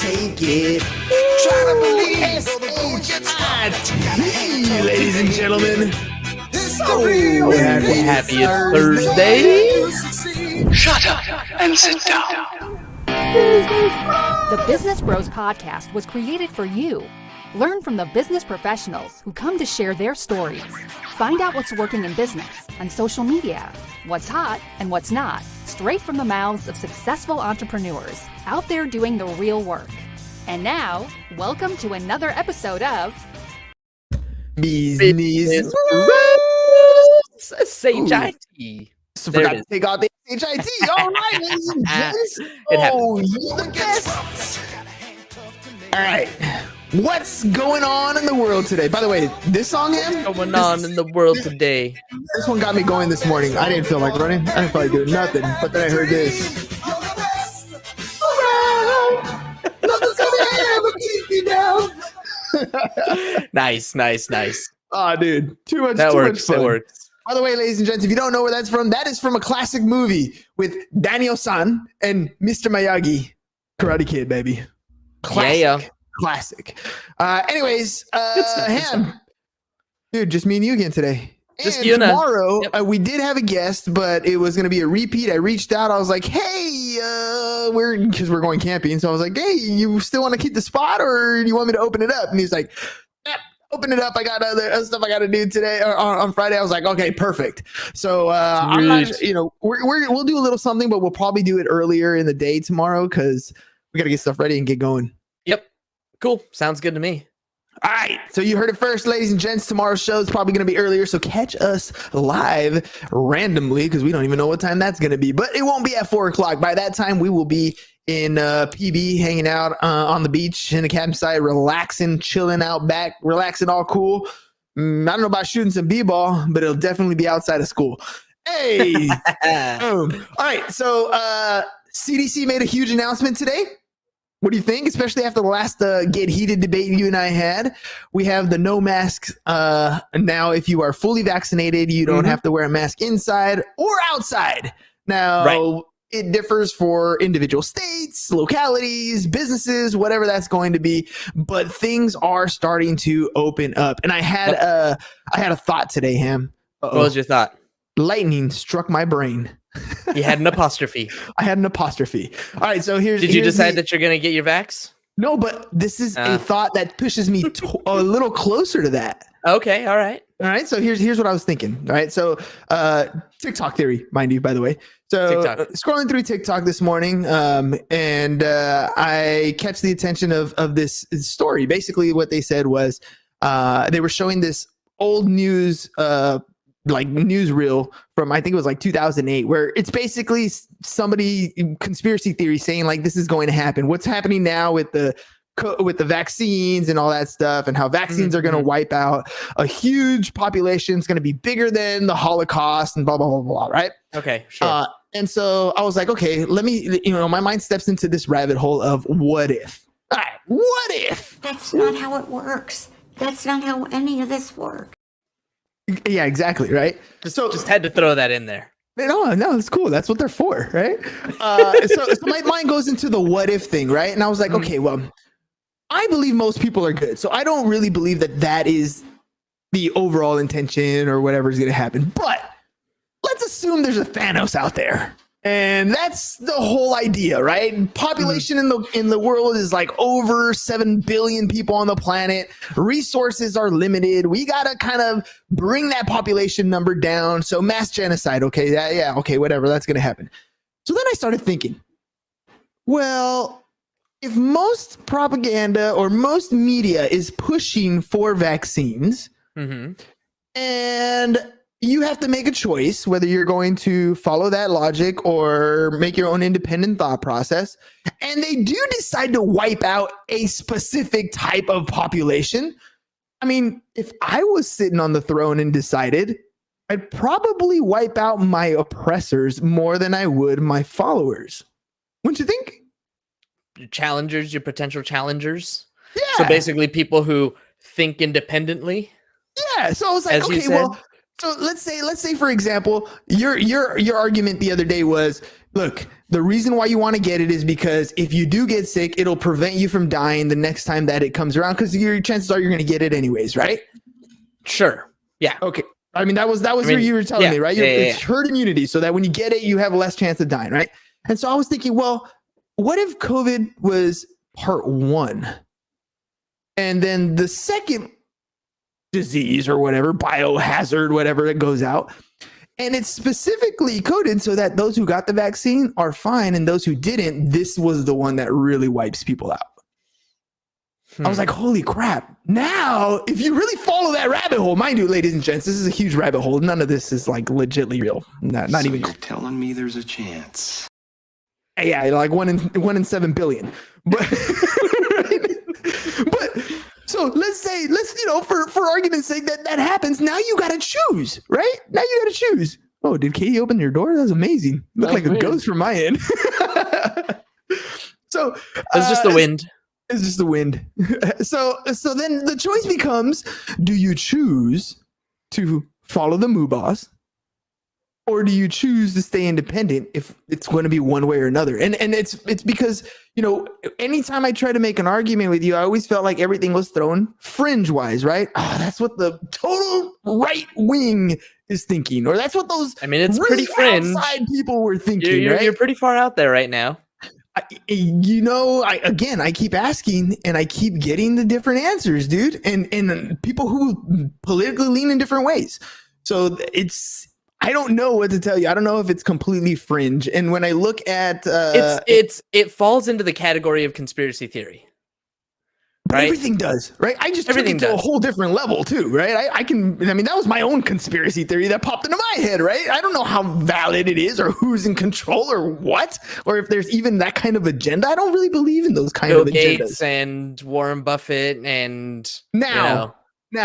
take it. Try to believe, S-H-I-T, ladies and gentlemen. So happy it's Thursday. Shut up and sit down. The Business Bros Podcast was created for you. Learn from the business professionals who come to share their stories. Find out what's working in business, on social media, what's hot and what's not, straight from the mouths of successful entrepreneurs out there doing the real work. And now, welcome to another episode of Business S-H-I-T. So forgot to take out the S-H-I-T. All right, ladies and gents. It happens. You're the guests. All right. What's going on in the world today? By the way, this song, What's going on in the world today? This one got me going this morning. I didn't feel like running. I didn't feel like doing nothing. But then I heard this. Nothing's gonna ever keep me down. Nice. Oh, dude. Too much That much fun. works. By the way, ladies and gents, if you don't know where that's from, that is from a classic movie with Daniel-san and Mr. Miyagi. Karate Kid, baby. Classic. Yeah. Classic. Anyways, Ham. Dude, just me and you again today. Just and you and us. tomorrow, Yep. we did have a guest, but it was going to be a repeat. I reached out. I was like, hey, because we're going camping. So I was like, hey, you still want to keep the spot or you want me to open it up? And he's like, open it up. I got other stuff I got to do today or on Friday. I was like, okay, perfect. So I'm not, we'll do a little something, but we'll probably do it earlier in the day tomorrow because we got to get stuff ready and get going. Yep. Cool. Sounds good to me. All right. So you heard it first, ladies and gents. Tomorrow's show is probably going to be earlier. So catch us live randomly because we don't even know what time that's going to be. But it won't be at 4 o'clock. By that time, we will be in PB, hanging out on the beach in a campsite, relaxing, chilling out back, relaxing, all cool. I don't know about shooting some b-ball, but it'll definitely be outside of school. Hey. Boom. All right. So CDC made a huge announcement today. What do you think? Especially after the last get heated debate you and I had. We have the no masks. Now, if you are fully vaccinated, you don't have to wear a mask inside or outside. Now, It differs for individual states, localities, businesses, whatever that's going to be. But things are starting to open up. And I had a thought today, Ham. What was your thought? Lightning struck my brain. You had an apostrophe. I had an apostrophe. All right, so Did you decide that you're going to get your vax? No, but this is a thought that pushes me a little closer to that. Okay, all right. All right, so here's what I was thinking. All right, so TikTok theory, mind you, by the way. So scrolling through TikTok this morning, and I catch the attention of this story. Basically, what they said was they were showing this old news newsreel from, I think it was like 2008, where it's basically somebody conspiracy theory saying like this is going to happen. What's happening now with the vaccines and all that stuff, and how vaccines are going to wipe out a huge population. It's going to be bigger than the Holocaust and blah, blah, blah, blah. Right. Okay. Sure. And so I was like, okay, let me, my mind steps into this rabbit hole of what if. All right, what if? That's not how it works. That's not how any of this works. Yeah, exactly. Right. Just had to throw that in there. No, it's cool. That's what they're for. Right. So my mind goes into the what if thing. Right. And I was like, okay, well, I believe most people are good. So I don't really believe that is the overall intention or whatever is going to happen. But let's assume there's a Thanos out there. And that's the whole idea, right? Population in the world is like over 7 billion people on the planet. Resources are limited. We got to kind of bring that population number down. So mass genocide, okay, okay, whatever, that's going to happen. So then I started thinking, well, if most propaganda or most media is pushing for vaccines, and you have to make a choice whether you're going to follow that logic or make your own independent thought process. And they do decide to wipe out a specific type of population. I mean, if I was sitting on the throne and decided, I'd probably wipe out my oppressors more than I would my followers. Wouldn't you think? Your potential challengers. Yeah. So basically people who think independently. Yeah. So I was like, okay, well, so let's say for example, your argument the other day was, look, The reason why you want to get it is because if you do get sick, it'll prevent you from dying the next time that it comes around, because your chances are you're going to get it anyways, right? Sure. Yeah. Okay. I mean, that was what you were telling me, right? It's herd immunity, so that when you get it, you have less chance of dying, right? And so I was thinking, well, what if COVID was part 1? And then the second disease or whatever, biohazard, whatever, that goes out, and it's specifically coded so that those who got the vaccine are fine, and those who didn't, this was the one that really wipes people out. I was like, holy crap. Now, if you really follow that rabbit hole, mind you, ladies and gents, this is a huge rabbit hole. None of this is like legitly real. Not So even. you're telling me there's a chance. Yeah, like 1 in 7 billion. But, but so let's for argument's sake that happens. Now you got to choose, right? Now you got to choose. Oh, did Katie open your door? That was amazing. Looked like a ghost from my end. So it's just the wind. It's just the wind. So then the choice becomes: do you choose to follow the moo boss, or do you choose to stay independent if it's going to be one way or another? And it's because, anytime I try to make an argument with you, I always felt like everything was thrown fringe wise, right? That's what the total right wing is thinking, or that's what those it's really pretty fringe. outside people were thinking. You're pretty far out there right now. I keep asking and I keep getting the different answers, dude, and people who politically lean in different ways. So I don't know what to tell you. I don't know if it's completely fringe. And when I look at it falls into the category of conspiracy theory. But right? everything does, right? I just took it to a whole different level too, right? That was my own conspiracy theory that popped into my head, right? I don't know how valid it is or who's in control or what, or if there's even that kind of agenda. I don't really believe in those kind Bill of agendas. Gates and Warren Buffett and Now,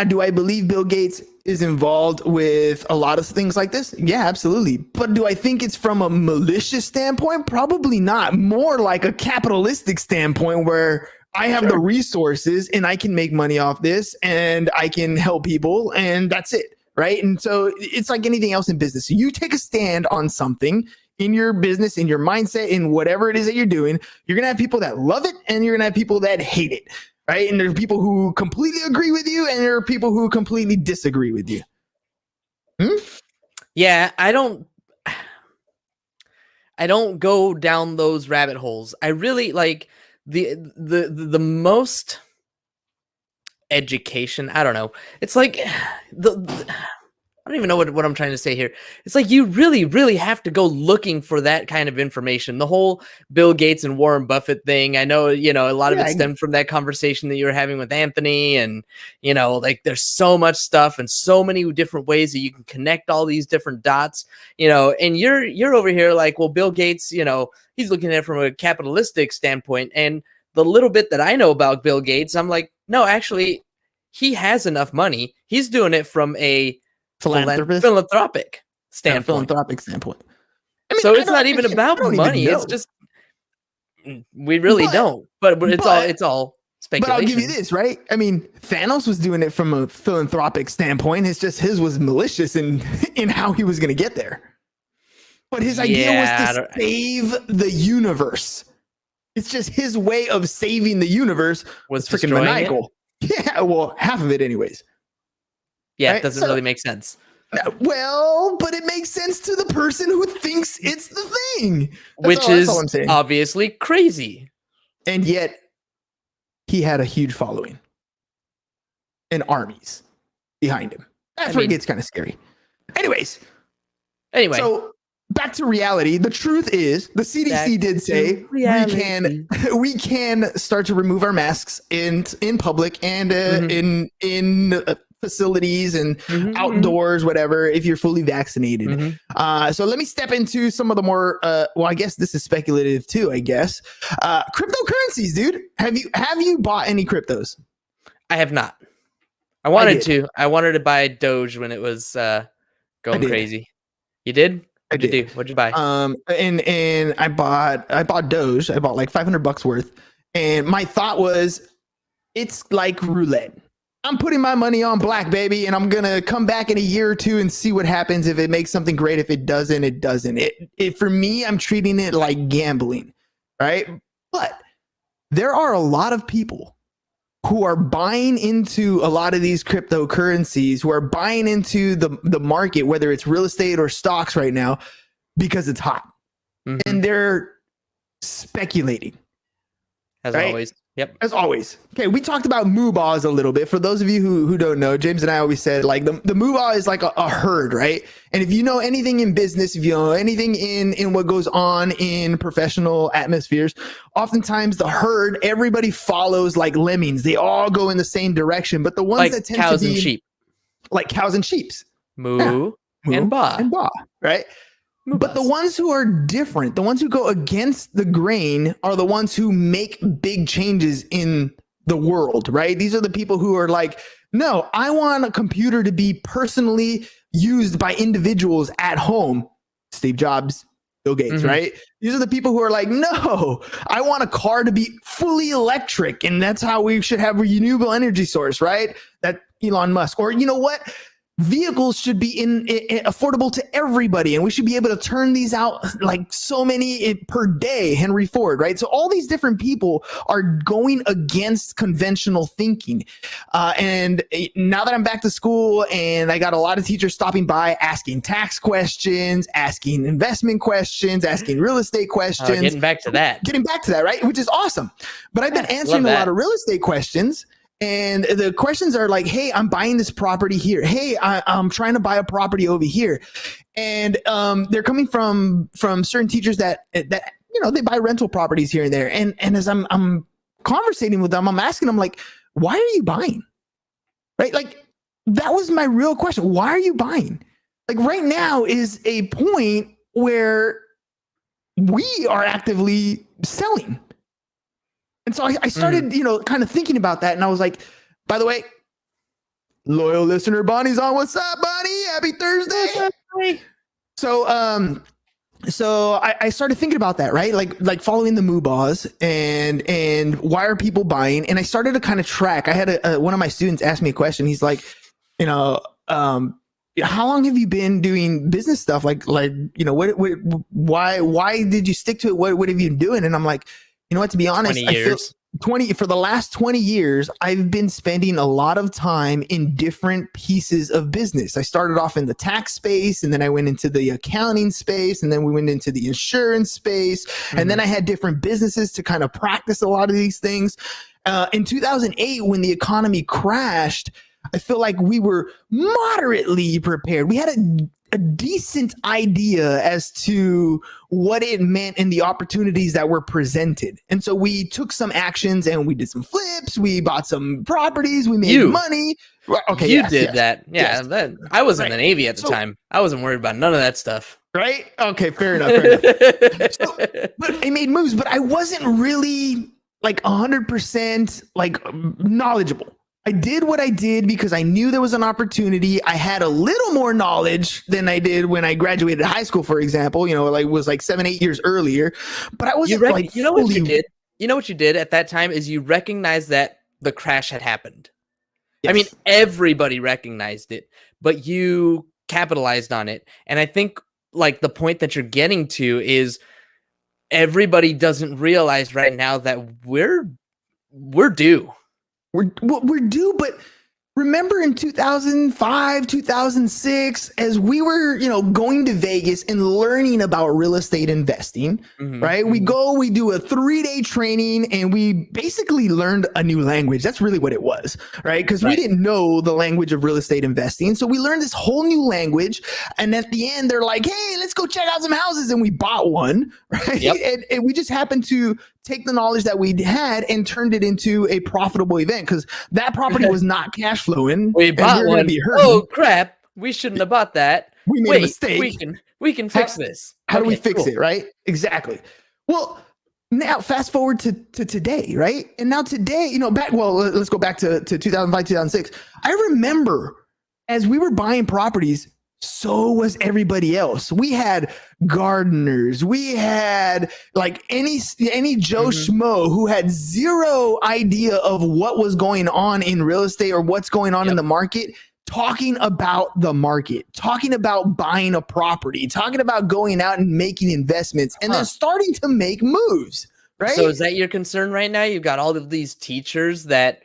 do I believe Bill Gates is involved with a lot of things like this? Yeah, absolutely. But do I think it's from a malicious standpoint? Probably not. More like a capitalistic standpoint where I have the resources and I can make money off this and I can help people and that's it, right? And so it's like anything else in business. So you take a stand on something in your business, in your mindset, in whatever it is that you're doing. You're going to have people that love it and you're going to have people that hate it, right? And there are people who completely agree with you and there are people who completely disagree with you. Yeah, I don't go down those rabbit holes. I really like the most education. I don't know. It's like I don't even know what I'm trying to say here. It's like you really, really have to go looking for that kind of information. The whole Bill Gates and Warren Buffett thing. I know, a lot of it stemmed from that conversation that you were having with Anthony. And, there's so much stuff and so many different ways that you can connect all these different dots, and you're over here like, well, Bill Gates, he's looking at it from a capitalistic standpoint. And the little bit that I know about Bill Gates, I'm like, no, actually, he has enough money. He's doing it from a philanthropic standpoint. So it's not even about money. It's just we really don't. But it's all speculation. But I'll give you this, right? I mean, Thanos was doing it from a philanthropic standpoint. It's just his was malicious in how he was going to get there. But his idea was to save the universe. It's just his way of saving the universe was freaking maniacal. Yeah, well, half of it anyways. Yeah, right? It doesn't really make sense. Well, but it makes sense to the person who thinks it's the thing. Which is obviously crazy. And yet, he had a huge following and armies behind him. That's where it gets kind of scary. Anyway. So, back to reality. The truth is, the CDC did say we can start to remove our masks in public and in facilities and outdoors, whatever, if you're fully vaccinated. So let me step into some of the more I guess this is speculative too, I guess. Cryptocurrencies, dude. Have you bought any cryptos? I have not. I wanted to buy Doge when it was going crazy. You did? What'd you do? What'd you buy? And I bought Doge. I bought like $500 worth. And my thought was, it's like roulette. I'm putting my money on black, baby, and I'm gonna come back in a year or two and see what happens. If it makes something great, if it doesn't, it doesn't. It for me, I'm treating it like gambling, right? But there are a lot of people who are buying into a lot of these cryptocurrencies, who are buying into the market, whether it's real estate or stocks right now, because it's hot, and they're speculating. As always. Yep. As always. Okay, we talked about moobahs a little bit. For those of you who don't know, James and I always said, like, the moobah is like a herd, right? And if you know anything in business, if you know anything in what goes on in professional atmospheres, oftentimes the herd, everybody follows like lemmings. They all go in the same direction. But the ones Like that tend cows to be and sheep. like cows and sheeps. Moo and ba. And ba, right? But the ones who are different, the ones who go against the grain, are the ones who make big changes in the world, right? These are the people who are like, no, I want a computer to be personally used by individuals at home. Steve Jobs, Bill Gates, right? These are the people who are like, no, I want a car to be fully electric. And that's how we should have a renewable energy source, right? That Elon Musk. Or you know what? Vehicles should be affordable to everybody, and we should be able to turn these out like so many per day. Henry Ford, right? So all these different people are going against conventional thinking. And now that I'm back to school, and I got a lot of teachers stopping by asking tax questions, asking investment questions, asking real estate questions. Getting back to that, right? Which is awesome. But I've been answering a lot of real estate questions. And the questions are like, hey, I'm buying this property here. Hey, I'm trying to buy a property over here. And they're coming from certain teachers that you know, they buy rental properties here and there. And as I'm conversating with them, I'm asking them, like, why are you buying? Right? Like, that was my real question. Why are you buying? Like, right now is a point where we are actively selling. And so I started, you know, kind of thinking about that. And I was like, by the way, loyal listener Bonnie's on. What's up, Bonnie? Happy Thursday. So I started thinking about that, right? Like following the moobahs and why are people buying? And I started to kind of track. I had one of my students ask me a question. He's like, you know, how long have you been doing business stuff? Like, you know, why did you stick to it? What have you been doing? And I'm like, you know what, to be honest, 20 years. For the last 20 years, I've been spending a lot of time in different pieces of business. I started off in the tax space, and then I went into the accounting space, and then we went into the insurance space. And then I had different businesses to kind of practice a lot of these things. In 2008, when the economy crashed, I feel like we were moderately prepared. We had a decent idea as to what it meant and the opportunities that were presented. And so we took some actions, and we did some flips. We bought some properties. We made money. Okay, you did that. Yeah, yes. I was in the Navy at the time. I wasn't worried about none of that stuff. Right? Okay, fair enough. But I made moves, but I wasn't really like 100% like knowledgeable. I did what I did because I knew there was an opportunity. I had a little more knowledge than I did when I graduated high school, for example. You know, like was like 7-8 years earlier. But I wasn't like, you know what you did? You know what you did at that time is you recognized that the crash had happened. Yes. I mean, everybody recognized it, but you capitalized on it. And I think like the point that you're getting to is everybody doesn't realize right now that we're due. We're due, but remember in 2005, 2006, as we were, you know, going to Vegas and learning about real estate investing, right? We do a 3-day training, and we basically learned a new language. That's really what it was, right? Because we didn't know the language of real estate investing. So we learned this whole new language. And at the end, they're like, hey, let's go check out some houses. And we bought one, right? Yep. And we just happened to take the knowledge that we had and turned it into a profitable event, because that property was not cash flowing. We bought one. Oh crap! We shouldn't have bought that. We made a mistake. We can fix this. How do we fix it? Right? Exactly. Well, now fast forward to today, right? And now today, you know, let's go back to 2005, 2006. I remember as we were buying properties, so was everybody else. We had gardeners. We had like any Joe Schmo who had zero idea of what was going on in real estate or what's going on in the market, talking about the market, talking about buying a property, talking about going out and making investments, and then starting to make moves. Right. So is that your concern right now? You've got all of these teachers that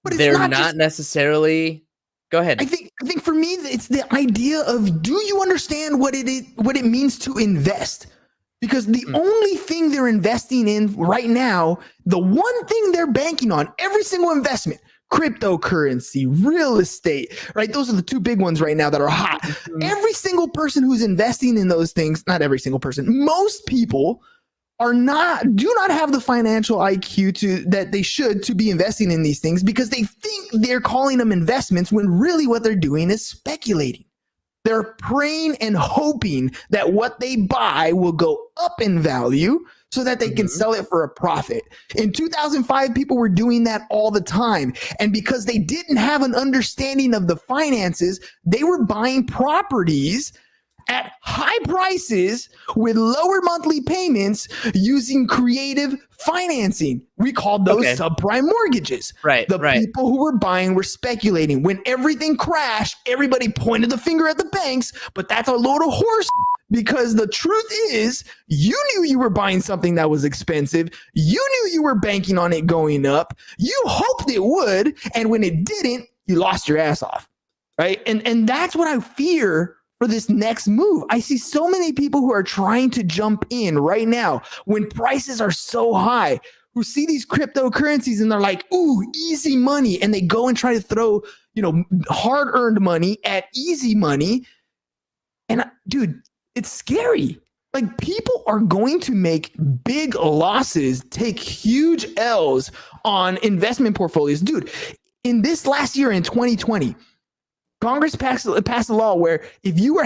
they're not necessarily. Go ahead. I think for me, it's the idea of, do you understand what it means to invest? Because the only thing they're investing in right now, the one thing they're banking on, every single investment, cryptocurrency, real estate, right? Those are the two big ones right now that are hot. Every single person who's investing in those things, not every single person, most people do not have the financial IQ that they should to be investing in these things, because they think they're calling them investments when really what they're doing is speculating. They're praying and hoping that what they buy will go up in value so that they can sell it for a profit. In 2005, people were doing that all the time. And because they didn't have an understanding of the finances, they were buying properties at high prices with lower monthly payments using creative financing. We called those subprime mortgages. Right. The people who were buying were speculating. When everything crashed, everybody pointed the finger at the banks, but that's a load of horse, because the truth is, you knew you were buying something that was expensive. You knew you were banking on it going up. You hoped it would. And when it didn't, you lost your ass off. Right. And that's what I fear for this next move. I see so many people who are trying to jump in right now when prices are so high, who see these cryptocurrencies and they're like, ooh, easy money. And they go and try to throw, hard-earned money at easy money. And dude, it's scary. Like, people are going to make big losses, take huge L's on investment portfolios. Dude, in this last year, in 2020, Congress passed a law where if you were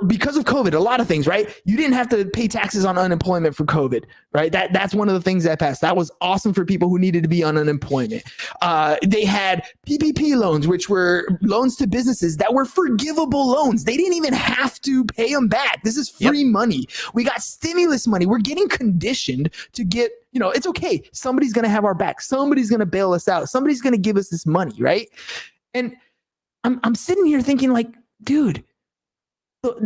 because of COVID, a lot of things, right? You didn't have to pay taxes on unemployment for COVID, right? That's one of the things that passed. That was awesome for people who needed to be on unemployment. They had PPP loans, which were loans to businesses that were forgivable loans. They didn't even have to pay them back. This is free money. We got stimulus money. We're getting conditioned to get, it's okay. Somebody's going to have our back. Somebody's going to bail us out. Somebody's going to give us this money, right? And I'm sitting here thinking, like, dude,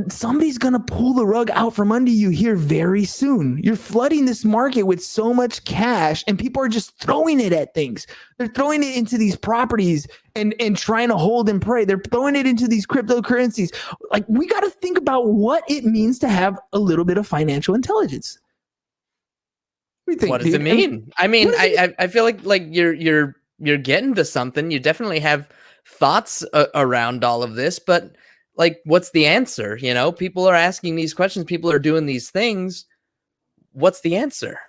somebody's going to pull the rug out from under you here very soon. You're flooding this market with so much cash, and people are just throwing it at things. They're throwing it into these properties and trying to hold and pray. They're throwing it into these cryptocurrencies. Like, we got to think about what it means to have a little bit of financial intelligence. What does it mean? I mean, I feel like you're getting to something. You definitely have thoughts around all of this, but like, what's the answer? People are asking these questions. People are doing these things. What's the answer?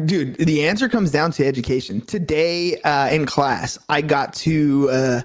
Dude, the answer comes down to education. Today in class, I got to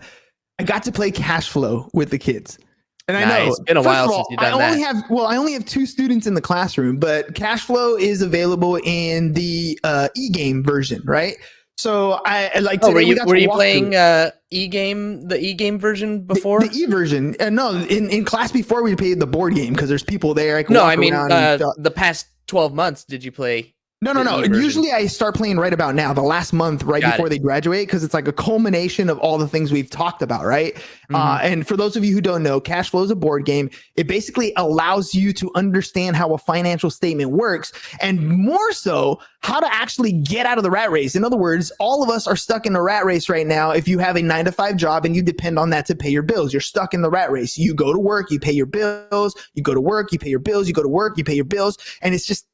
play cash flow with the kids. And I know it's been a while since you've done that. I only have 2 students in the classroom, but cash flow is available in the e-game version, right? So I like. Oh, were you playing the e-game version before? The e version? No, in class before we played the board game because there's people there. I mean the past 12 months. Did you play? No. Usually I start playing right about now, the last month, before they graduate, because it's like a culmination of all the things we've talked about, right? And for those of you who don't know, cash flow is a board game. It basically allows you to understand how a financial statement works, and more so, how to actually get out of the rat race. In other words, all of us are stuck in a rat race right now. If you have a 9-to-5 job and you depend on that to pay your bills, you're stuck in the rat race. You go to work, you pay your bills, you go to work, you pay your bills, you go to work, you pay your bills, and it's just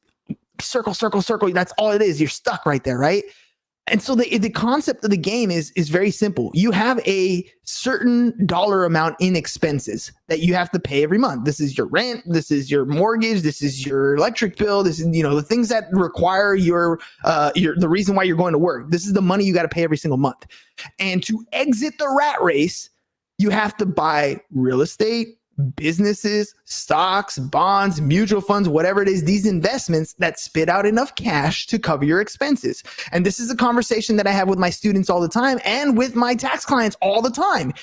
circle. That's all it is. You're stuck right there, right? And so the concept of the game is very simple. You have a certain dollar amount in expenses that you have to pay every month. This is your rent. This is your mortgage. This is your electric bill. This is, the things that require the reason why you're going to work. This is the money you got to pay every single month. And to exit the rat race, you have to buy real estate, businesses, stocks, bonds, mutual funds, whatever it is, these investments that spit out enough cash to cover your expenses. And this is a conversation that I have with my students all the time and with my tax clients all the time.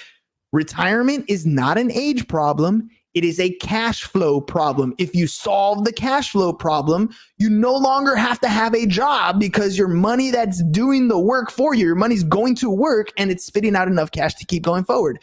Retirement is not an age problem. It is a cash flow problem. If you solve the cash flow problem, you no longer have to have a job because your money that's doing the work for you, your money's going to work and it's spitting out enough cash to keep going forward.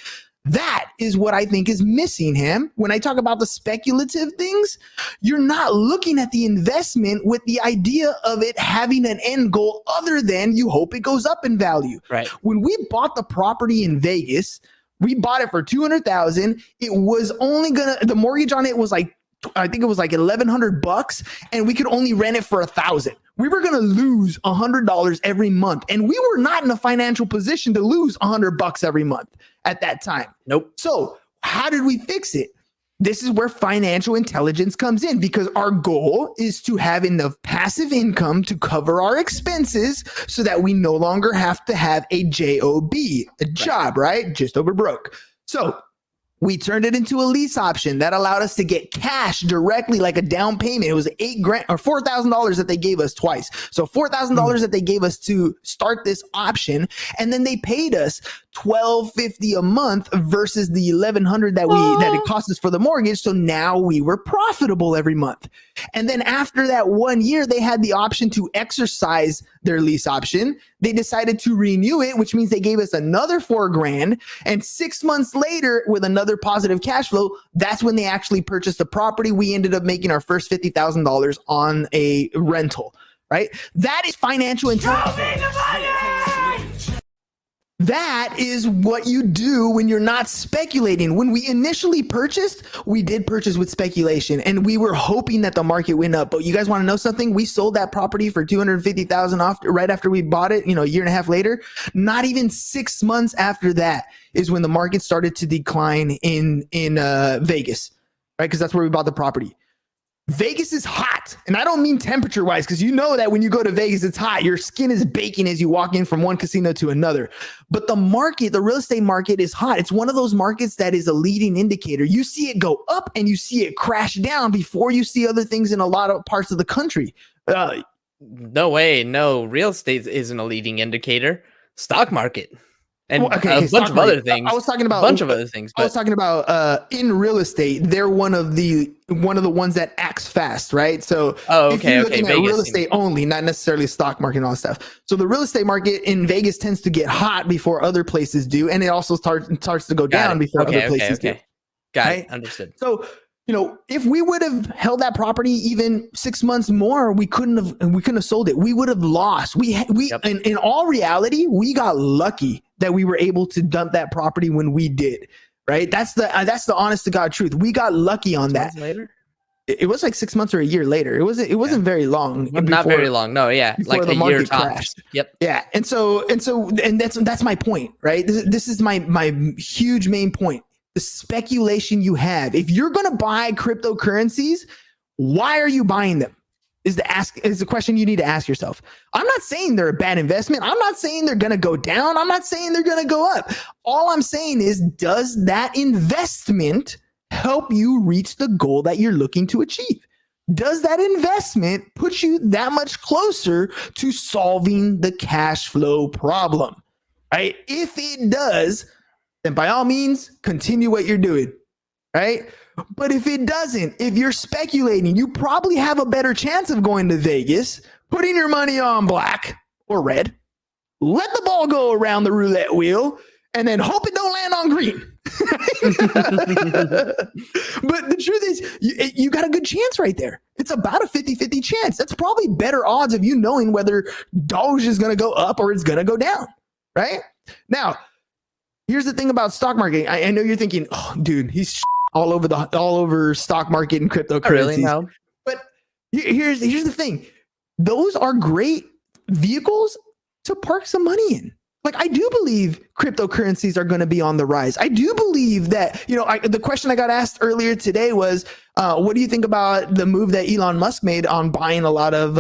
That is what I think is missing, Ham. When I talk about the speculative things, you're not looking at the investment with the idea of it having an end goal other than you hope it goes up in value. Right. When we bought the property in Vegas, we bought it for $200,000. It was only the mortgage on it was like, I think it was like $1,100, and we could only rent it for $1,000. We were gonna lose $100 every month, and we were not in a financial position to lose $100 every month at that time. Nope. So how did we fix it? This is where financial intelligence comes in, because our goal is to have enough passive income to cover our expenses so that we no longer have to have a job, a job, right? Just over broke. So we turned it into a lease option that allowed us to get cash directly, like a down payment. It was $8,000 or $4,000 that they gave us twice. So $4,000 that they gave us to start this option, and then they paid us $1,250 a month versus the $1,100 that it cost us for the mortgage. So now we were profitable every month. And then after that 1 year, they had the option to exercise their lease option. They decided to renew it, which means they gave us another $4,000. And 6 months later, with another positive cash flow, that's when they actually purchased the property. We ended up making our first $50,000 on a rental, right? That is financial intelligence. That is what you do when you're not speculating. When we initially purchased, we did purchase with speculation, and we were hoping that the market went up. But you guys want to know something? We sold that property for $250,000 off right after we bought it, a year and a half later. Not even 6 months after that is when the market started to decline in Vegas, right? Because that's where we bought the property. Vegas is hot, and I don't mean temperature wise, because you know that when you go to Vegas, it's hot. Your skin is baking as you walk in from one casino to another. But the market, the real estate market, is hot. It's one of those markets that is a leading indicator. You see it go up and you see it crash down before you see other things in a lot of parts of the country. No way. No, real estate isn't a leading indicator. Stock market. And a bunch of other things. I was talking about a bunch of other things. I was talking about in real estate, they're one of the ones that acts fast, right? So if you're looking at real estate only, not necessarily stock market and all that stuff. So the real estate market in Vegas tends to get hot before other places do, and it also starts to go down before other places do. Got it. Understood. So if we would have held that property even 6 months more, we couldn't have sold it. We would have lost. In all reality, we got lucky that we were able to dump that property when we did. Right? That's the honest to God truth. We got lucky on that. Later? It was like 6 months or a year later. It wasn't very long. Not very long. No, yeah, like a year tops. Yep. Yeah, and that's my point, right? This is my huge main point. The speculation you have. If you're going to buy cryptocurrencies, why are you buying them? Is the question you need to ask yourself. I'm not saying they're a bad investment. I'm not saying they're going to go down. I'm not saying they're going to go up. All I'm saying is, does that investment help you reach the goal that you're looking to achieve? Does that investment put you that much closer to solving the cash flow problem? Right? If it does, then by all means, continue what you're doing, right? But if it doesn't, if you're speculating, you probably have a better chance of going to Vegas, putting your money on black or red, let the ball go around the roulette wheel, and then hope it don't land on green. But the truth is, you got a good chance right there. It's about a 50-50 chance. That's probably better odds of you knowing whether Doge is going to go up or it's going to go down, right? Now, here's the thing about stock market. I know you're thinking, oh, dude, he's all over stock market and cryptocurrencies. Really, no. But here's the thing. Those are great vehicles to park some money in. Like, I do believe cryptocurrencies are going to be on the rise. I do believe that, the question I got asked earlier today was, what do you think about the move that Elon Musk made on buying a lot of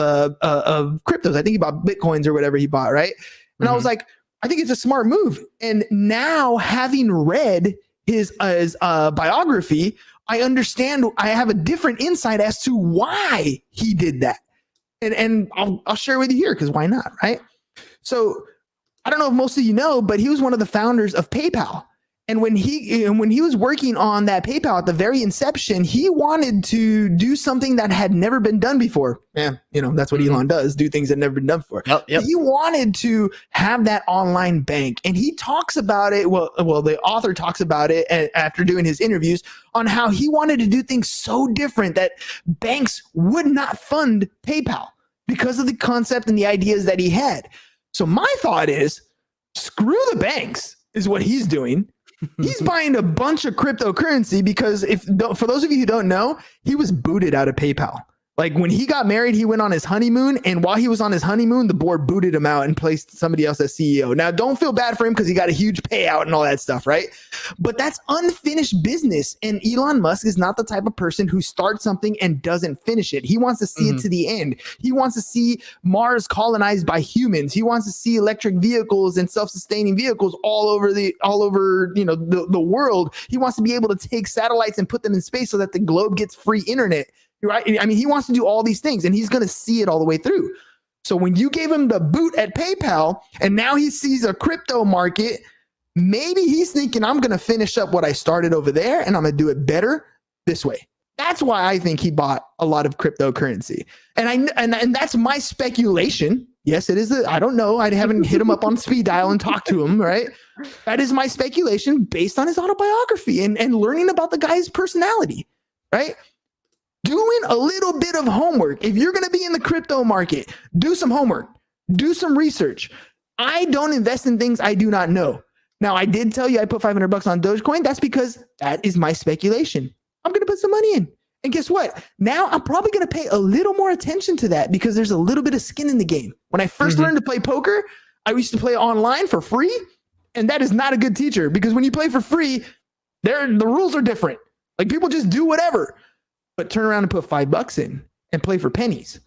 cryptos? I think he bought Bitcoins or whatever he bought, right? And I was like, I think it's a smart move. And now, having read his biography, I understand. I have a different insight as to why he did that, and I'll share with you here, because why not, right? So I don't know if most of you know, but he was one of the founders of PayPal. And when he was working on that PayPal at the very inception, he wanted to do something that had never been done before. Yeah, that's what Elon does, do things that never been done before. Yep. He wanted to have that online bank. And he talks about it. Well, the author talks about it after doing his interviews on how he wanted to do things so different that banks would not fund PayPal because of the concept and the ideas that he had. So my thought is, screw the banks is what he's doing. He's buying a bunch of cryptocurrency because for those of you who don't know, he was booted out of PayPal. Like when he got married, he went on his honeymoon, and while he was on his honeymoon, the board booted him out and placed somebody else as CEO. Now, don't feel bad for him because he got a huge payout and all that stuff, right? But that's unfinished business, and Elon Musk is not the type of person who starts something and doesn't finish it. He wants to see it to the end. He wants to see Mars colonized by humans. He wants to see electric vehicles and self-sustaining vehicles all over the world. He wants to be able to take satellites and put them in space so that the globe gets free internet. Right? I mean, he wants to do all these things, and he's going to see it all the way through. So when you gave him the boot at PayPal, and now he sees a crypto market, maybe he's thinking, I'm going to finish up what I started over there, and I'm going to do it better this way. That's why I think he bought a lot of cryptocurrency. And that's my speculation. Yes, it is. I don't know. I haven't hit him up on speed dial and talked to him, right? That is my speculation based on his autobiography and learning about the guy's personality, right? Doing a little bit of homework. If you're going to be in the crypto market, do some homework, do some research. I don't invest in things I do not know. Now, I did tell you I put $500 on Dogecoin. That's because that is my speculation. I'm going to put some money in. And guess what? Now I'm probably going to pay a little more attention to that because there's a little bit of skin in the game. When I first learned to play poker, I used to play online for free. And that is not a good teacher because when you play for free, the rules are different. Like people just do whatever. But turn around and put $5 in and play for pennies.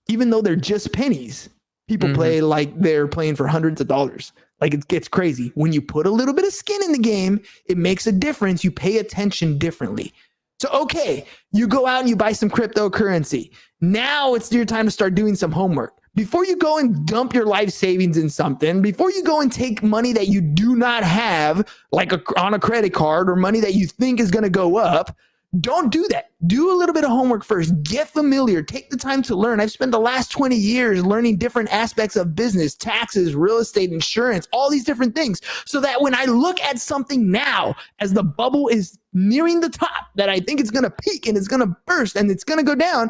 Even though they're just pennies, people play like they're playing for hundreds of dollars. Like it gets crazy. When you put a little bit of skin in the game, it makes a difference. You pay attention differently. So, okay, you go out and you buy some cryptocurrency. Now it's your time to start doing some homework. Before you go and dump your life savings in something, before you go and take money that you do not have, like on a credit card or money that you think is going to go up, don't do that. Do a little bit of homework first. Get familiar. Take the time to learn. I've spent the last 20 years learning different aspects of business, taxes, real estate, insurance, all these different things. So that when I look at something now, as the bubble is nearing the top, that I think it's going to peak and it's going to burst and it's going to go down,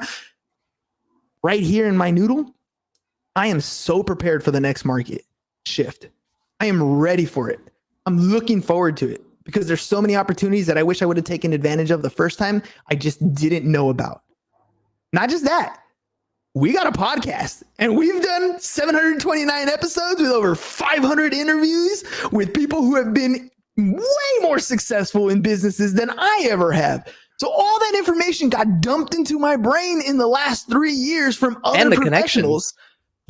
right here in my noodle, I am so prepared for the next market shift. I am ready for it. I'm looking forward to it. Because there's so many opportunities that I wish I would have taken advantage of the first time. I just didn't know about. Not just that. We got a podcast and we've done 729 episodes with over 500 interviews with people who have been way more successful in businesses than I ever have. So all that information got dumped into my brain in the last 3 years from other professionals.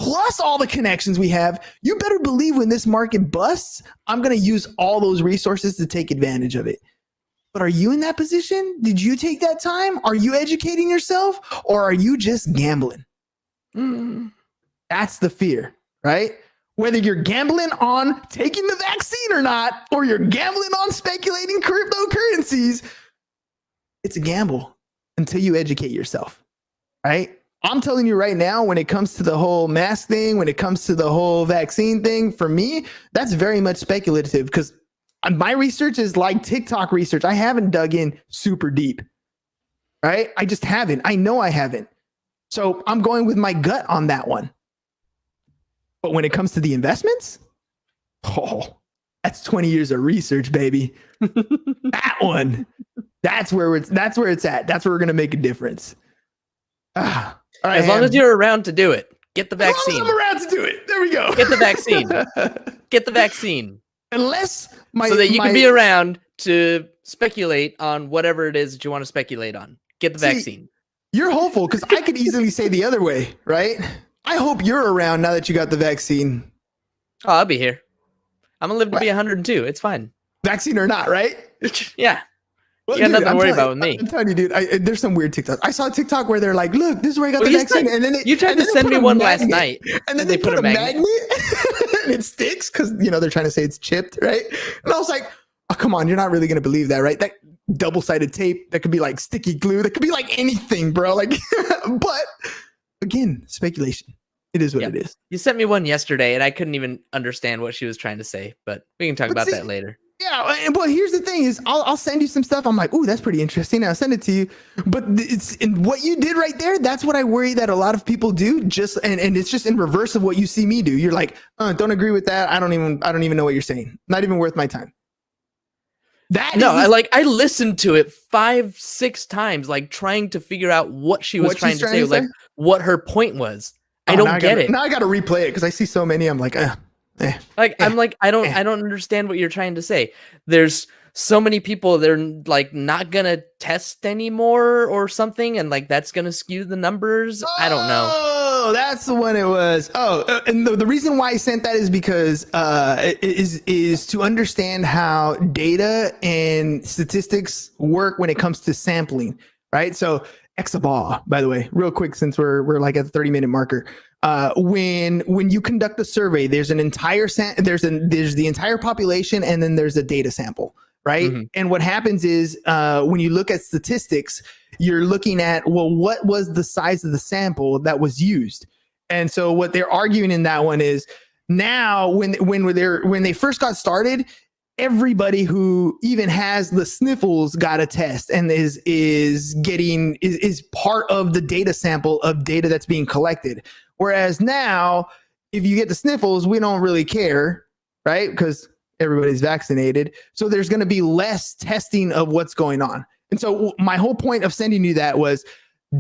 Plus all the connections we have. You better believe when this market busts, I'm going to use all those resources to take advantage of it. But are you in that position? Did you take that time? Are you educating yourself or are you just gambling? That's the fear, right? Whether you're gambling on taking the vaccine or not, or you're gambling on speculating cryptocurrencies, it's a gamble until you educate yourself, right? I'm telling you right now, when it comes to the whole mask thing, when it comes to the whole vaccine thing, for me, that's very much speculative because my research is like TikTok research. I haven't dug in super deep, right? I just haven't. I know I haven't. So I'm going with my gut on that one. But when it comes to the investments, that's 20 years of research, baby. That one, that's where it's at. That's where we're going to make a difference. As long as you're around to do it, get the vaccine. As long as I'm around to do it. There we go. Get the vaccine. Get the vaccine. Unless so that you can be around to speculate on whatever it is that you want to speculate on. Get the vaccine. You're hopeful because I could easily say the other way, right? I hope you're around now that you got the vaccine. Oh, I'll be here. I'm gonna live to be 102. It's fine. Vaccine or not, right? Yeah. Well, you got nothing to worry about with me. I'm telling you, dude. There's some weird TikTok. I saw a TikTok where they're like, "Look, this is where I got the vaccine," and then you tried to send me one last night, and then they put a magnet, and it sticks because they're trying to say it's chipped, right? And I was like, Oh, come on, you're not really gonna believe that, right? That double-sided tape, that could be like sticky glue, that could be like anything, bro. Like, but again, speculation. It is what it is. You sent me one yesterday, and I couldn't even understand what she was trying to say, but we can talk about that later. Yeah, but here's the thing: is I'll send you some stuff. I'm like, ooh, that's pretty interesting. I'll send it to you. But it's in what you did right there. That's what I worry that a lot of people do. Just and it's just in reverse of what you see me do. You're like, don't agree with that. I don't even know what you're saying. Not even worth my time. I listened to it 5-6 times, like trying to figure out what she was trying to say, like what her point was. I don't get it. Now I got to replay it because I see so many. I'm like, I don't understand what you're trying to say. There's so many people, they're like not gonna test anymore or something, and like that's gonna skew the numbers. I don't know. Oh, that's the one it was. Oh, and the reason why I sent that is because is to understand how data and statistics work when it comes to sampling, right? So Exabaw, by the way, real quick, since we're like at the 30-minute marker. When you conduct a survey, there's an entire there's the entire population, and then there's a data sample, right? Mm-hmm. And what happens is when you look at statistics, you're looking at, well, what was the size of the sample that was used? And so what they're arguing in that one is now when they first got started, everybody who even has the sniffles got a test and is part of the data sample of data that's being collected. Whereas now, if you get the sniffles, we don't really care, right? Because everybody's vaccinated. So there's going to be less testing of what's going on. And so my whole point of sending you that was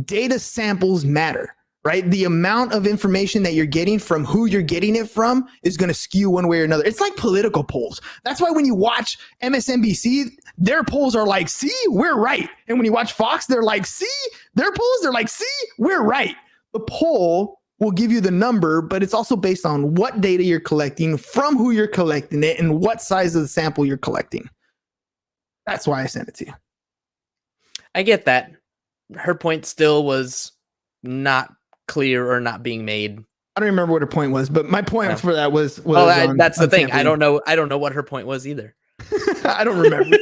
data samples matter, right? The amount of information that you're getting from who you're getting it from is going to skew one way or another. It's like political polls. That's why when you watch MSNBC, their polls are like, see, we're right. And when you watch Fox, they're like, see, their polls, they're like, see, we're right. The poll will give you the number, but it's also based on what data you're collecting, from who you're collecting it, and what size of the sample you're collecting. That's why I sent it to you. I get that. Her point still was not clear or not being made. I don't remember what her point was, but my point for that was that's the thing. Sampling. I don't know what her point was either. I don't remember.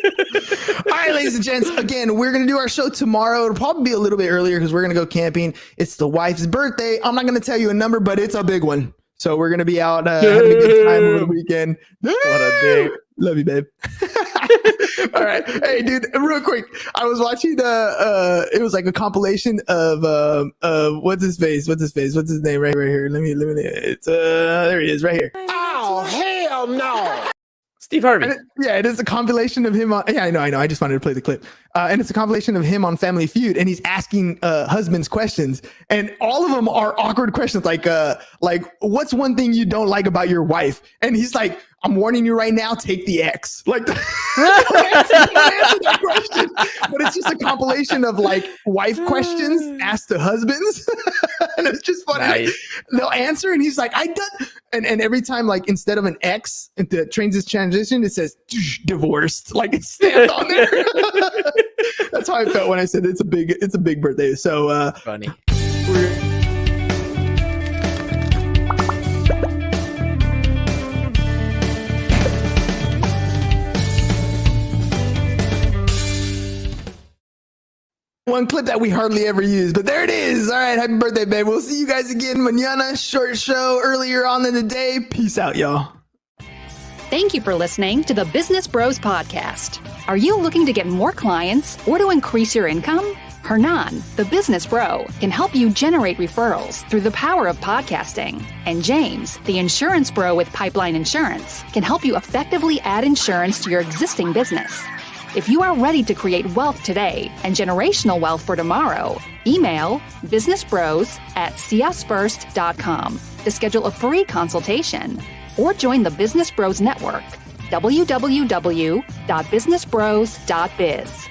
All right, ladies and gents, again, we're going to do our show tomorrow. It'll probably be a little bit earlier because we're going to go camping. It's the wife's birthday. I'm not going to tell you a number, but it's a big one. So we're going to be out having a good time over the weekend. What a day. Love you, babe. All right. Hey, dude, real quick. I was watching it was like a compilation of what's his face? What's his name right here? Let me it's there he is right here. Oh, hell no. Steve Harvey. It is a compilation of him on. Yeah, I know. I just wanted to play the clip. And it's a compilation of him on Family Feud, and he's asking husbands questions, and all of them are awkward questions, like what's one thing you don't like about your wife? And he's like, I'm warning you right now, take the X. Like, don't answer that question. But it's just a compilation of like wife questions asked to husbands, and it's just funny. Nice. Like, they'll answer, and he's like, I done. And every time, like, instead of an X, the transition, it says divorced, like it's stamped on there. That's how I felt when I said it's a big birthday. So funny. One clip that we hardly ever use, but there it is. All right, happy birthday, babe. We'll see you guys again mañana. Short show earlier on in the day. Peace out, y'all. Thank you for listening to the Business Bros Podcast. Are you looking to get more clients or to increase your income? Hernan, the business bro, can help you generate referrals through the power of podcasting. And James, the insurance bro with Pipeline Insurance, can help you effectively add insurance to your existing business. If you are ready to create wealth today and generational wealth for tomorrow, email businessbros@csfirst.com to schedule a free consultation or join the Business Bros Network, www.businessbros.biz.